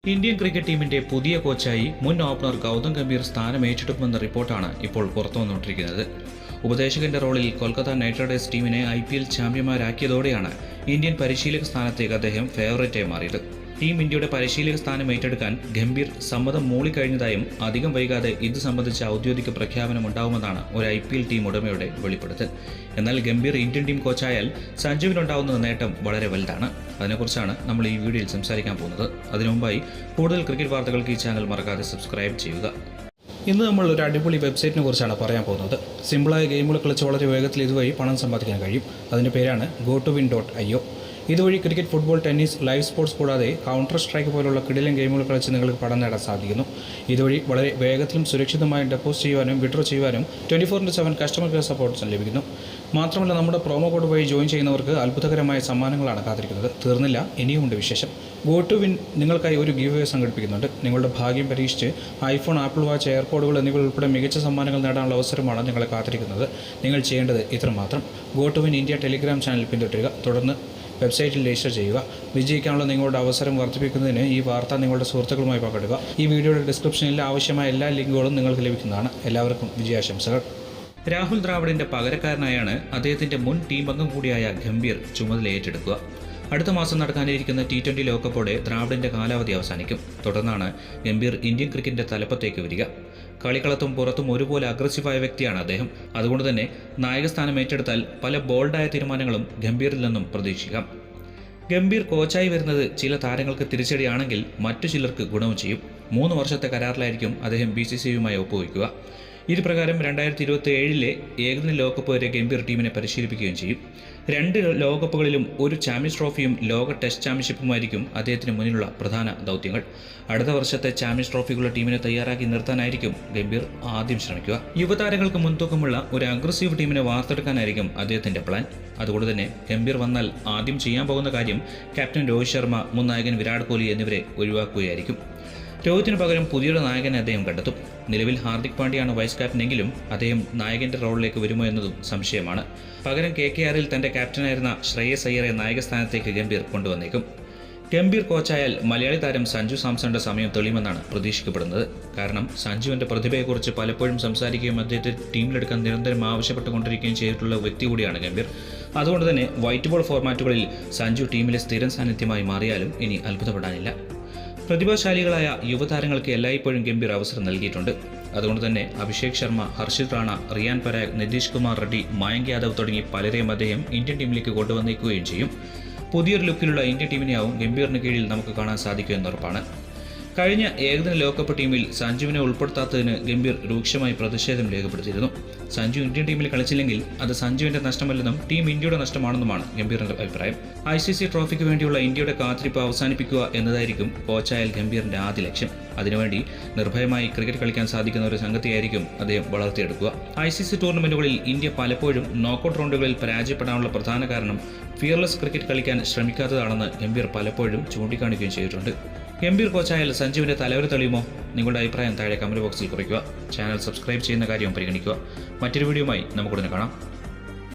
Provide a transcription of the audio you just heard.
Indian cricket ടീമിന്റെ പുതിയ കോച്ചായി മുൻ ഓപ്പണർ ഗൗതം ഗംഭീർ സ്ഥാനം ഏറ്റെടുക്കുമെന്ന റിപ്പോർട്ടാണ് ഇപ്പോൾ പുറത്തുവന്നുകൊണ്ടിരിക്കുന്നത്. ഉപദേശകന്റെ റോളിൽ കൊൽക്കത്ത നൈറ്റ് റൈഡേഴ്സ് ടീമിനെ IPL ചാമ്പ്യന്മാരാക്കിയതോടെയാണ് ഇന്ത്യൻ പരിശീലക സ്ഥാനത്തേക്ക് അദ്ദേഹം ഫേവറേറ്റായി മാറിയത്. ടീം ഇന്ത്യയുടെ പരിശീലക സ്ഥാനം ഏറ്റെടുക്കാൻ ഗംഭീർ സമ്മതം മൂളിക്കഴിഞ്ഞതായും അധികം വൈകാതെ ഇത് സംബന്ധിച്ച ഔദ്യോഗിക പ്രഖ്യാപനം ഉണ്ടാവുമെന്നാണ് ഒരു IPL ടീം ഉടമയുടെ വെളിപ്പെടുത്തൽ. എന്നാൽ ഗംഭീർ ഇന്ത്യൻ ടീം കോച്ചായാൽ സഞ്ജുവിനുണ്ടാവുന്ന നേട്ടം വളരെ വലുതാണ്. അതിനെക്കുറിച്ചാണ് നമ്മൾ ഈ വീഡിയോയിൽ സംസാരിക്കാൻ പോകുന്നത്. അതിനു മുമ്പായി കൂടുതൽ ക്രിക്കറ്റ് വാർത്തകൾക്ക് ഈ ചാനൽ മറക്കാതെ സബ്സ്ക്രൈബ് ചെയ്യുക. ഇന്ന് നമ്മൾ ഒരു അടിപൊളി വെബ്സൈറ്റിനെ കുറിച്ചാണ് പറയാൻ പോകുന്നത്. സിമ്പിളായ ഗെയിമുകൾ കളിച്ച് വളരെ വേഗത്തിൽ ഇതുവഴി പണം സമ്പാദിക്കാൻ കഴിയും. അതിൻ്റെ പേരാണ് GoToWin.io. ഇതുവഴി cricket, football, tennis, live sports കൂടാതെ കൗണ്ടർ സ്ട്രൈക്ക് പോലുള്ള കിടിലൻ ഗെയിമുകൾ കളിച്ച് നിങ്ങൾക്ക് പണം നേടാൻ സാധിക്കുന്നു. ഇതുവഴി വളരെ വേഗത്തിലും സുരക്ഷിതമായും ഡെപ്പോസിറ്റ് ചെയ്യുവാനും വിഡ്രോ ചെയ്യുവാനും 24/7 കസ്റ്റമർ കെയർ സപ്പോർട്ട്സും ലഭിക്കുന്നു. മാത്രമല്ല, നമ്മുടെ പ്രോമോ കോഡ് വഴി ജോയിൻ ചെയ്യുന്നവർക്ക് അത്ഭുതകരമായ സമ്മാനങ്ങളാണ് കാത്തിരിക്കുന്നത്. തീർന്നില്ല, ഇനിയുമുണ്ട് വിശേഷം. GoToWin നിങ്ങൾക്കായി ഒരു ഗീവ് സംഘടിപ്പിക്കുന്നുണ്ട്. നിങ്ങളുടെ ഭാഗ്യം പരീക്ഷിച്ച് iPhone, Apple Watch, എയർപോഡുകൾ എന്നിവ ഉൾപ്പെടെ മികച്ച സമ്മാനങ്ങൾ നേടാനുള്ള അവസരമാണ് നിങ്ങളെ കാത്തിരിക്കുന്നത്. നിങ്ങൾ ചെയ്യേണ്ടത് ഇത്രമാത്രം: GoToWin ഇന്ത്യ ടെലിഗ്രാം ചാനൽ പിന്തുടരുക. തുടർന്ന് വെബ്സൈറ്റിൽ രജിസ്റ്റർ ചെയ്യുക. വിജയിക്കാനുള്ള നിങ്ങളുടെ അവസരം വർദ്ധിപ്പിക്കുന്നതിന് ഈ വാർത്ത നിങ്ങളുടെ സുഹൃത്തുക്കളുമായി പങ്കിടുക. ഈ വീഡിയോയുടെ ഡിസ്ക്രിപ്ഷനിൽ ആവശ്യമായ എല്ലാ ലിങ്കുകളും നിങ്ങൾക്ക് ലഭിക്കുന്നതാണ്. എല്ലാവർക്കും വിജയാശംസകൾ. രാഹുൽ ദ്രാവിഡിന്റെ പകരക്കാരനായാണ് അദ്ദേഹത്തിന്റെ മുൻ ടീം അംഗം കൂടിയായ ഗംഭീർ ചുമതല ഏറ്റെടുക്കുക. അടുത്ത മാസം നടക്കാനിരിക്കുന്ന T20 ലോകകപ്പോടെ ദ്രാവിഡിന്റെ കാലാവധി അവസാനിക്കും. തുടർന്നാണ് ഗംഭീർ ഇന്ത്യൻ ക്രിക്കറ്റിന്റെ തലപ്പത്തേക്ക് വരിക. കളിക്കളത്തും പുറത്തും ഒരുപോലെ അഗ്രസീവായ വ്യക്തിയാണ് അദ്ദേഹം. അതുകൊണ്ട് തന്നെ നായകസ്ഥാനം ഏറ്റെടുത്താൽ പല ബോൾഡായ തീരുമാനങ്ങളും ഗംഭീറിൽ നിന്നും പ്രതീക്ഷിക്കാം. ഗംഭീർ കോച്ചായി വരുന്നത് ചില താരങ്ങൾക്ക് തിരിച്ചടിയാണെങ്കിൽ മറ്റു ചിലർക്ക് ഗുണവും ചെയ്യും. 3 വർഷത്തെ കരാറിലായിരിക്കും അദ്ദേഹം BCCIയുമായി ഒപ്പുവയ്ക്കുക. ഇത് പ്രകാരം 2027 ഏകദിന ലോകകപ്പ് വരെ ഗംഭീർ ടീമിനെ പരിശീലിപ്പിക്കുകയും ചെയ്യും. 2 ലോകകപ്പുകളിലും ഒരു ചാമ്പ്യൻസ് ട്രോഫിയും ലോക ടെസ്റ്റ് ചാമ്പ്യൻഷിപ്പുമായിരിക്കും അദ്ദേഹത്തിന് മുന്നിലുള്ള പ്രധാന ദൗത്യങ്ങൾ. അടുത്ത വർഷത്തെ ചാമ്പ്യൻസ് ട്രോഫിക്കുള്ള ടീമിനെ തയ്യാറാക്കി നിർത്താനായിരിക്കും ഗംഭീർ ആദ്യം ശ്രമിക്കുക. യുവതാരങ്ങൾക്ക് മുൻതൂക്കമുള്ള ഒരു അഗ്രസീവ് ടീമിനെ വാർത്തെടുക്കാനായിരിക്കും അദ്ദേഹത്തിന്റെ പ്ലാൻ. അതുകൊണ്ട് തന്നെ ഗംഭീർ വന്നാൽ ആദ്യം ചെയ്യാൻ പോകുന്ന കാര്യം ക്യാപ്റ്റൻ രോഹിത് ശർമ്മ, മുൻ നായകൻ വിരാട് കോഹ്ലി എന്നിവരെ ഒഴിവാക്കുകയായിരിക്കും. രോഹിത്തിന് പകരം പുതിയൊരു നായകനെ അദ്ദേഹം കണ്ടെത്തും. നിലവിൽ ഹാർദിക് പാണ്ഡ്യയാണ് വൈസ് ക്യാപ്റ്റനെങ്കിലും അദ്ദേഹം നായകന്റെ റോളിലേക്ക് വരുമോ എന്നതും സംശയമാണ്. പകരം KKRൽ തന്റെ ക്യാപ്റ്റനായിരുന്ന ശ്രേയസ് അയ്യരെ നായകസ്ഥാനത്തേക്ക് ഗംഭീർ കൊണ്ടുവന്നേക്കും. ഗംഭീർ കോച്ചായാൽ മലയാളി താരം സഞ്ജു സാംസന്റെ സമയം തെളിയുമെന്നാണ് പ്രതീക്ഷിക്കപ്പെടുന്നത്. കാരണം സഞ്ജുവിന്റെ പ്രതിഭയെക്കുറിച്ച് പലപ്പോഴും സംസാരിക്കുകയും അദ്ദേഹത്തെ ടീമിലെടുക്കാൻ നിരന്തരം ആവശ്യപ്പെട്ടുകൊണ്ടിരിക്കുകയും ചെയ്തിട്ടുള്ള വ്യക്തി കൂടിയാണ് ഗംഭീർ. അതുകൊണ്ട് തന്നെ വൈറ്റ് ബോൾ ഫോർമാറ്റുകളിൽ സഞ്ജു ടീമിലെ സ്ഥിരം സാന്നിധ്യമായി മാറിയാലും ഇനി അത്ഭുതപ്പെടാനില്ല. പ്രതിഭാശാലികളായ യുവതാരങ്ങൾക്ക് എല്ലായ്പ്പോഴും ഗംഭീർ അവസരം നൽകിയിട്ടുണ്ട്. അതുകൊണ്ട് തന്നെ അഭിഷേക് ശർമ്മ, ഹർഷിത് റാണ, റിയാൻ പരാഗ്, നിതീഷ് കുമാർ റെഡ്ഡി, മയങ്ക് യാദവ് തുടങ്ങി പലരെയും അദ്ദേഹം ഇന്ത്യൻ ടീമിലേക്ക് കൊണ്ടുവന്നേക്കുകയും ചെയ്യും. പുതിയൊരു ലുക്കിലുള്ള ഇന്ത്യൻ ടീമിനെയാവും ഗംഭീറിന് കീഴിൽ നമുക്ക് കാണാൻ സാധിക്കുമെന്നുറപ്പാണ്. കഴിഞ്ഞ ഏകദിന ലോകകപ്പ് ടീമിൽ സഞ്ജുവിനെ ഉൾപ്പെടുത്താത്തതിന് ഗംഭീർ രൂക്ഷമായി പ്രതിഷേധം രേഖപ്പെടുത്തിയിരുന്നു. സഞ്ജു ഇന്ത്യൻ ടീമിൽ കളിച്ചില്ലെങ്കിൽ അത് സഞ്ജുവിന്റെ നഷ്ടമല്ലെന്നും ടീം ഇന്ത്യയുടെ നഷ്ടമാണെന്നുമാണ് ഗംഭീറിന്റെ അഭിപ്രായം. ICC ട്രോഫിക്ക് വേണ്ടിയുള്ള ഇന്ത്യയുടെ കാത്തിരിപ്പ് അവസാനിപ്പിക്കുക എന്നതായിരിക്കും കോച്ചായാൽ ഗംഭീറിന്റെ ആദ്യ ലക്ഷ്യം. അതിനുവേണ്ടി നിർഭയമായി ക്രിക്കറ്റ് കളിക്കാൻ സാധിക്കുന്ന ഒരു സംഗതിയായിരിക്കും അദ്ദേഹം വളർത്തിയെടുക്കുക. ICC ടൂർണമെന്റുകളിൽ ഇന്ത്യ പലപ്പോഴും നോക്കൌട്ട് റൗണ്ടുകളിൽ പരാജയപ്പെടാനുള്ള പ്രധാന കാരണം ഫിയർലെസ് ക്രിക്കറ്റ് കളിക്കാൻ ശ്രമിക്കാത്തതാണെന്ന് ഗംഭീർ പലപ്പോഴും ചൂണ്ടിക്കാണിക്കുകയും ചെയ്തിട്ടുണ്ട്. ഗംഭീർ കോച്ചായാൽ സഞ്ജുവിന്റെ തലവര തെളിയുമോ? നിങ്ങളുടെ അഭിപ്രായം താഴെ കമന്റ് ബോക്സിൽ കുറിക്കുക. ചാനൽ സബ്സ്ക്രൈബ് ചെയ്യുന്ന കാര്യവും പരിഗണിക്കുക. മറ്റൊരു വീഡിയോയുമായി നമുക്കുടനെ കാണാം.